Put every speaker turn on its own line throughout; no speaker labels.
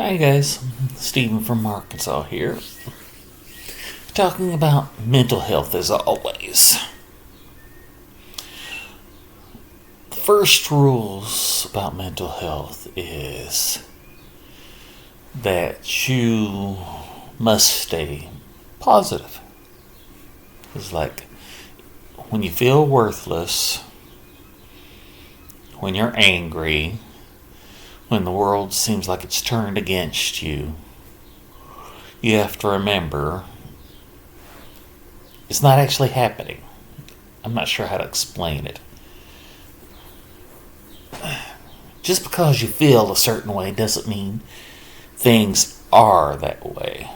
Hi guys, Stephen from Arkansas here, talking about mental health as always. The first rules about mental health is that you must stay positive. It's like when you feel worthless, when you're angry, when the world seems like it's turned against you, you have to remember it's not actually happening. I'm not sure how to explain it. Just because you feel a certain way doesn't mean things are that way.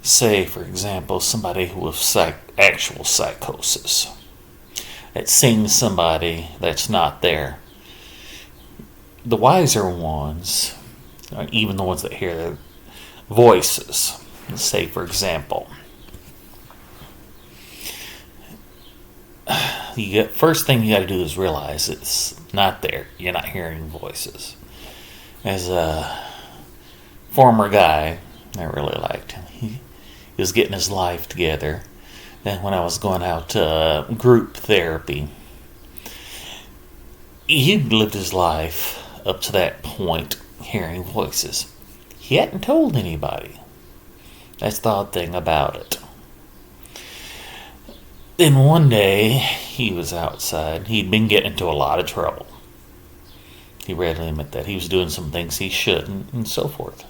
Say, for example, somebody with actual psychosis that sees somebody that's not there. The wiser ones, even the ones that hear their voices, say, for example, first thing you got to do is realize it's not there. You're not hearing voices. As a former guy, I really liked him. He was getting his life together. Then when I was going out to group therapy, he'd lived his life up to that point hearing voices. He hadn't told anybody. That's the odd thing about it. Then one day, he was outside. He'd been getting into a lot of trouble. He readily admitted that. He was doing some things he shouldn't, and so forth.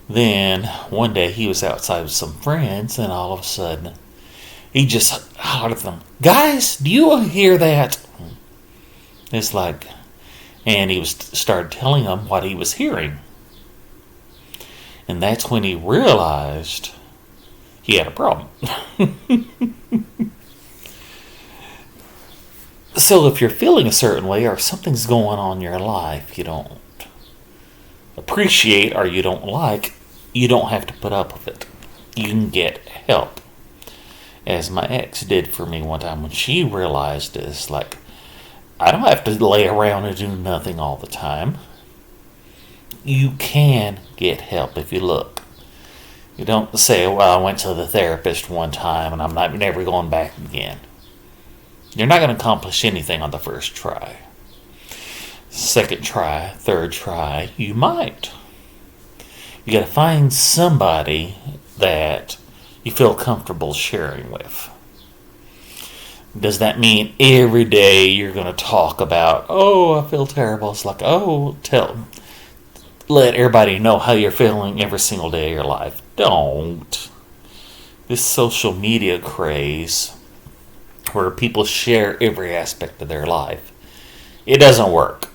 Then, one day, he was outside with some friends, and all of a sudden, he just hollered at them, "Guys, do you hear that?" It's like, and he started telling them what he was hearing. And that's when he realized he had a problem. So if you're feeling a certain way or something's going on in your life you don't appreciate or you don't like, you don't have to put up with it. You can get help. As my ex did for me one time when she realized this, like, I don't have to lay around and do nothing all the time. You can get help if you look. You don't say, well, I went to the therapist one time and I'm never going back again. You're not going to accomplish anything on the first try. Second try, third try, you might. You got to find somebody that you feel comfortable sharing with. Does that mean every day you're going to talk about, oh, I feel terrible? It's like, oh, let everybody know how you're feeling every single day of your life. Don't. This social media craze where people share every aspect of their life, it doesn't work.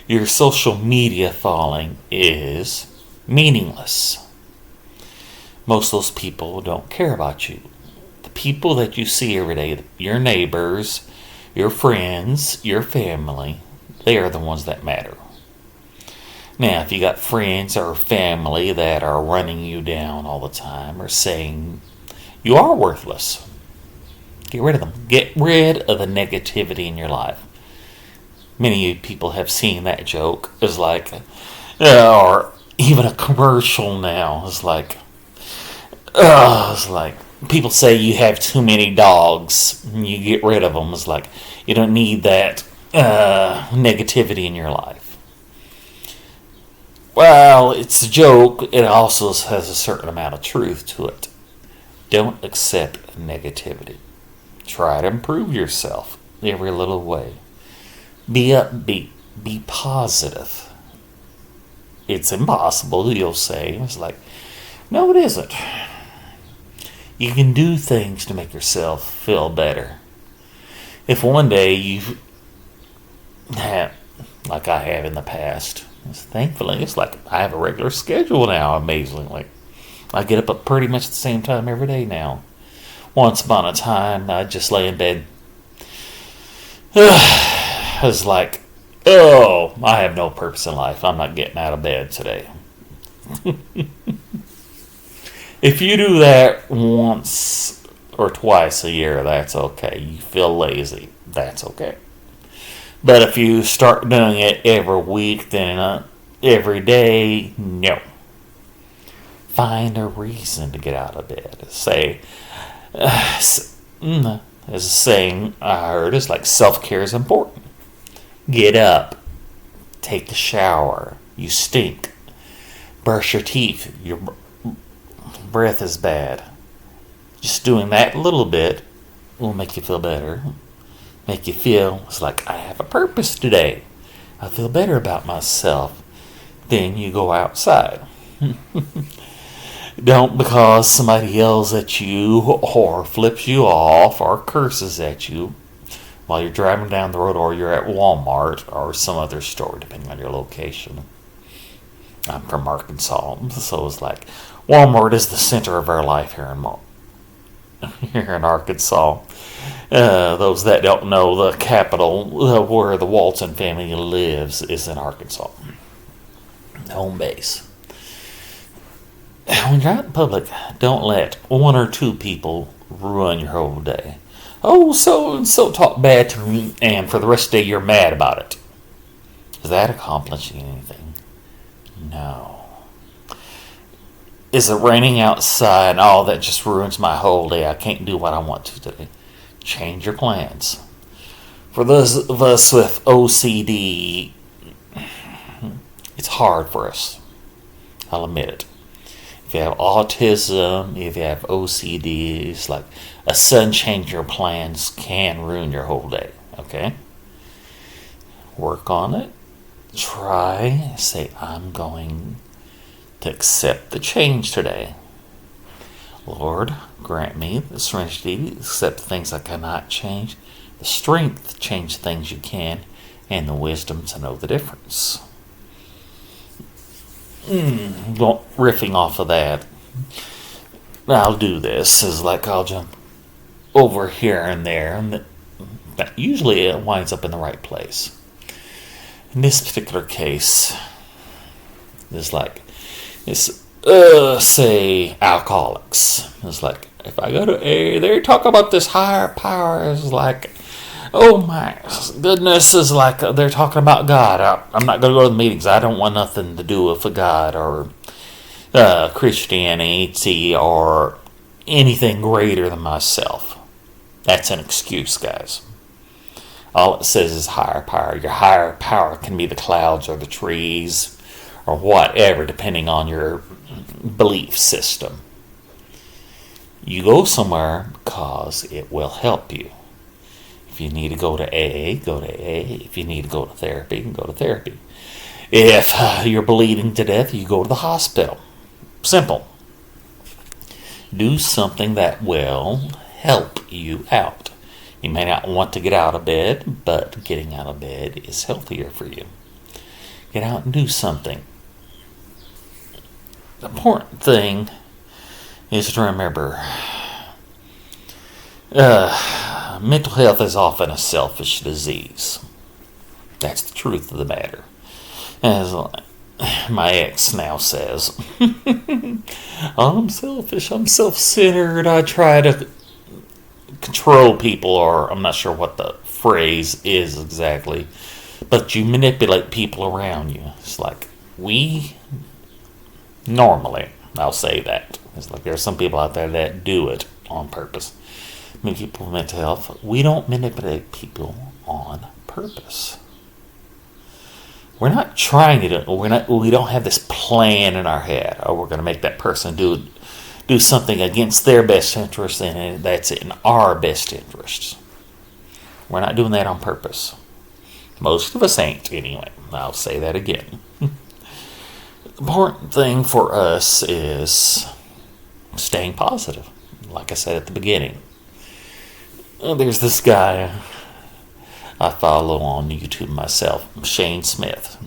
Your social media following is meaningless. Most of those people don't care about you. The people that you see every day, your neighbors, your friends, your family, they are the ones that matter. Now, if you got friends or family that are running you down all the time or saying you are worthless, get rid of them. Get rid of the negativity in your life. Many people have seen that joke. It's like, or even a commercial now. It's like people say you have too many dogs and you get rid of them. It's like you don't need that negativity in your life. Well, it's a joke. It also has a certain amount of truth to it. Don't accept negativity. Try to improve yourself every little way. Be upbeat. Be positive. It's impossible, you'll say. It's like, no, it isn't. You can do things to make yourself feel better. If one day you have, like I have in the past, thankfully, it's like I have a regular schedule now, amazingly. I get up at pretty much the same time every day now. Once upon a time, I'd just lay in bed. I was like, oh, I have no purpose in life. I'm not getting out of bed today. If you do that once or twice a year, that's okay. You feel lazy, that's okay. But if you start doing it every week, then every day, no. Find a reason to get out of bed. Say, there's a saying I heard is like self-care is important. Get up, take a shower, you stink. Brush your teeth, your breath is bad. Just doing that little bit will make you feel better. Make you feel it's like I have a purpose today. I feel better about myself. Then you go outside. Don't because somebody yells at you or flips you off or curses at you while you're driving down the road or you're at Walmart or some other store, depending on your location. I'm from Arkansas, so it's like Walmart is the center of our life here in Arkansas. Those that don't know, the capital where the Walton family lives is in Arkansas. Home base. When you're out in public, don't let one or two people ruin your whole day. Oh, so and so talk bad to me, and for the rest of the day you're mad about it. Is that accomplishing anything? No. Is it raining outside? Oh, that just ruins my whole day. I can't do what I want to today. Change your plans. For those of us with OCD, it's hard for us. I'll admit it. If you have autism, if you have OCD, it's like a sudden change in your plans can ruin your whole day. Okay? Work on it. Try. Say, I'm going to accept the change today. Lord, grant me the serenity to accept the things I cannot change, the strength to change things you can, and the wisdom to know the difference. Riffing off of that, I'll do this. Is like I'll jump over here and there, and that usually it winds up in the right place. In this particular case, it's like it's say alcoholics. It's like if I go to A, they talk about this higher power. It's like, oh my goodness, is like they're talking about God. I'm not going to go to the meetings. I don't want nothing to do with God or Christianity or anything greater than myself. That's an excuse, guys. All it says is higher power. Your higher power can be the clouds or the trees or whatever, depending on your belief system. You go somewhere because it will help you. If you need to go to AA, go to AA. If you need to go to therapy, go to therapy. If you're bleeding to death, you go to the hospital. Simple. Do something that will help you out. You may not want to get out of bed, but getting out of bed is healthier for you. Get out and do something. The important thing is to remember mental health is often a selfish disease. That's the truth of the matter. As my ex now says, I'm selfish, I'm self-centered, I try to control people, or I'm not sure what the phrase is exactly, but you manipulate people around you. It's like we normally, I'll say that. It's like there are some people out there that do it on purpose. I mean, people with mental health, we don't manipulate people on purpose. We're not trying to do. We don't have this plan in our head. Oh, we're going to make that person do something against their best interest, and that's in our best interests. We're not doing that on purpose. Most of us ain't, anyway. I'll say that again. The important thing for us is staying positive. Like I said at the beginning. There's this guy I follow on YouTube myself, Shane Smith.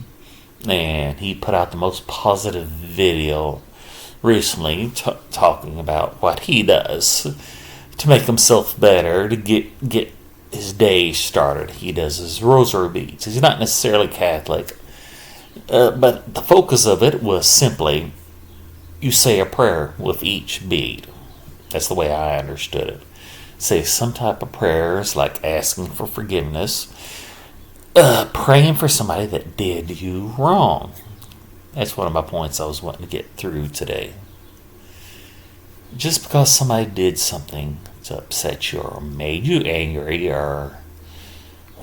And he put out the most positive video recently talking about what he does to make himself better, to get his day started. He does his rosary beads. He's not necessarily Catholic, but the focus of it was simply you say a prayer with each bead. That's the way I understood it. Say some type of prayers like asking for forgiveness, praying for somebody that did you wrong. That's one of my points I was wanting to get through today. Just because somebody did something to upset you or made you angry or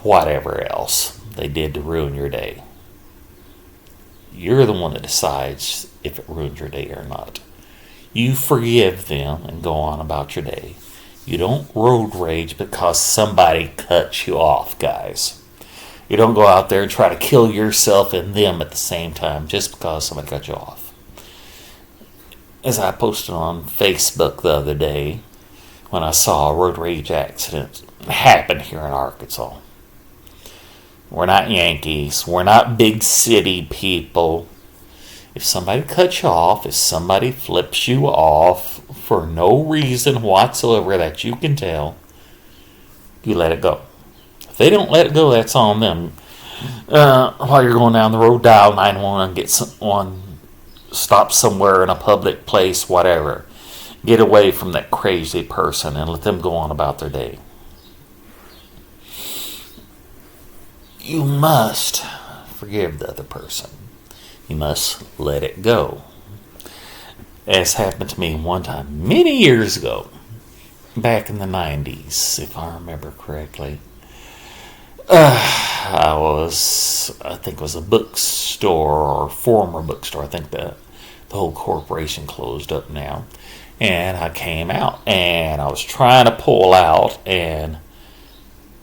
whatever else they did to ruin your day, you're the one that decides if it ruined your day or not. You forgive them and go on about your day. You don't road rage because somebody cut you off, guys. You don't go out there and try to kill yourself and them at the same time just because somebody cut you off. As I posted on Facebook the other day, when I saw a road rage accident happen here in Arkansas. We're not Yankees. We're not big city people. If somebody cuts you off, if somebody flips you off for no reason whatsoever that you can tell, you let it go. If they don't let it go, that's on them. While you're going down the road, dial 911, get someone, stop somewhere in a public place, whatever. Get away from that crazy person and let them go on about their day. You must forgive the other person. You must let it go. As happened to me one time, many years ago, back in the 90s, if I remember correctly. I think it was a bookstore or former bookstore. I think the whole corporation closed up now. And I came out and I was trying to pull out, and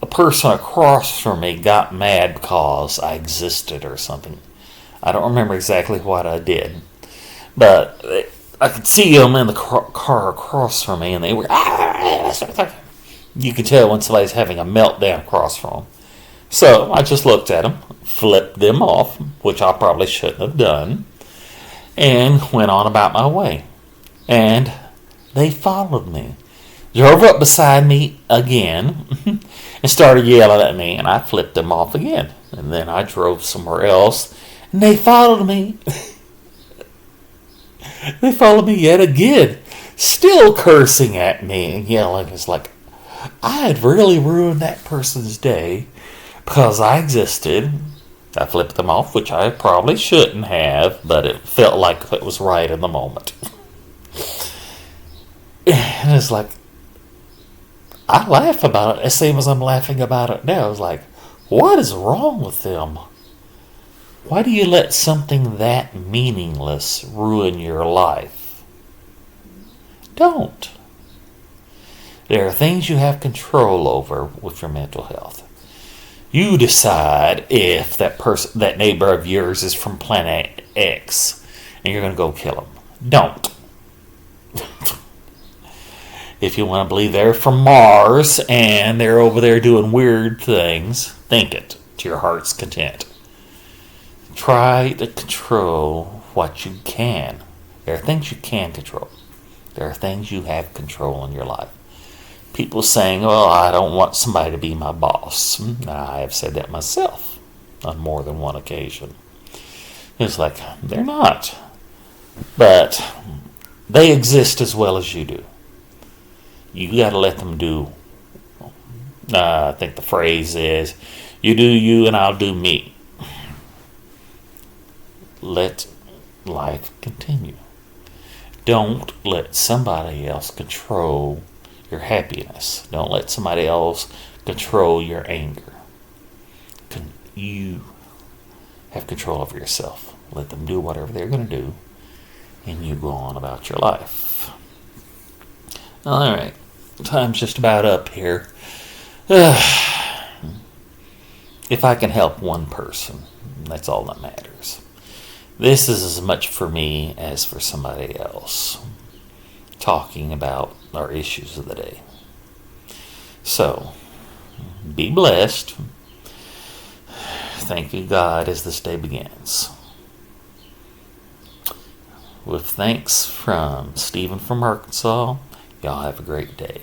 a person across from me got mad because I existed or something. I don't remember exactly what I did, but I could see them in the car across from me, and they were, you could tell when somebody's having a meltdown across from them. So I just looked at them, flipped them off, which I probably shouldn't have done, and went on about my way. And they followed me, drove up beside me again, and started yelling at me, and I flipped them off again. And then I drove somewhere else, and they followed me. They followed me yet again, still cursing at me and yelling. It's like I had really ruined that person's day because I existed. I flipped them off, which I probably shouldn't have, but it felt like it was right in the moment. And it's like, I laugh about it the same as I'm laughing about it now. It's like, what is wrong with them? Why do you let something that meaningless ruin your life? Don't. There are things you have control over with your mental health. You decide if that neighbor of yours is from planet X and you're going to go kill him. Don't. If you want to believe they're from Mars and they're over there doing weird things, think it to your heart's content. Try to control what you can. There are things you can control. There are things you have control in your life. People saying, "Oh, I don't want somebody to be my boss." I have said that myself on more than one occasion. It's like, they're not. But they exist as well as you do. You got to let them do. I think the phrase is, you do you and I'll do me. Let life continue. Don't let somebody else control your happiness. Don't let somebody else control your anger. You have control over yourself. Let them do whatever they're going to do, and you go on about your life. All right. Time's just about up here. If I can help one person, that's all that matters. This is as much for me as for somebody else, talking about our issues of the day. So, be blessed. Thank you, God, as this day begins. With thanks from Stephen from Arkansas, y'all have a great day.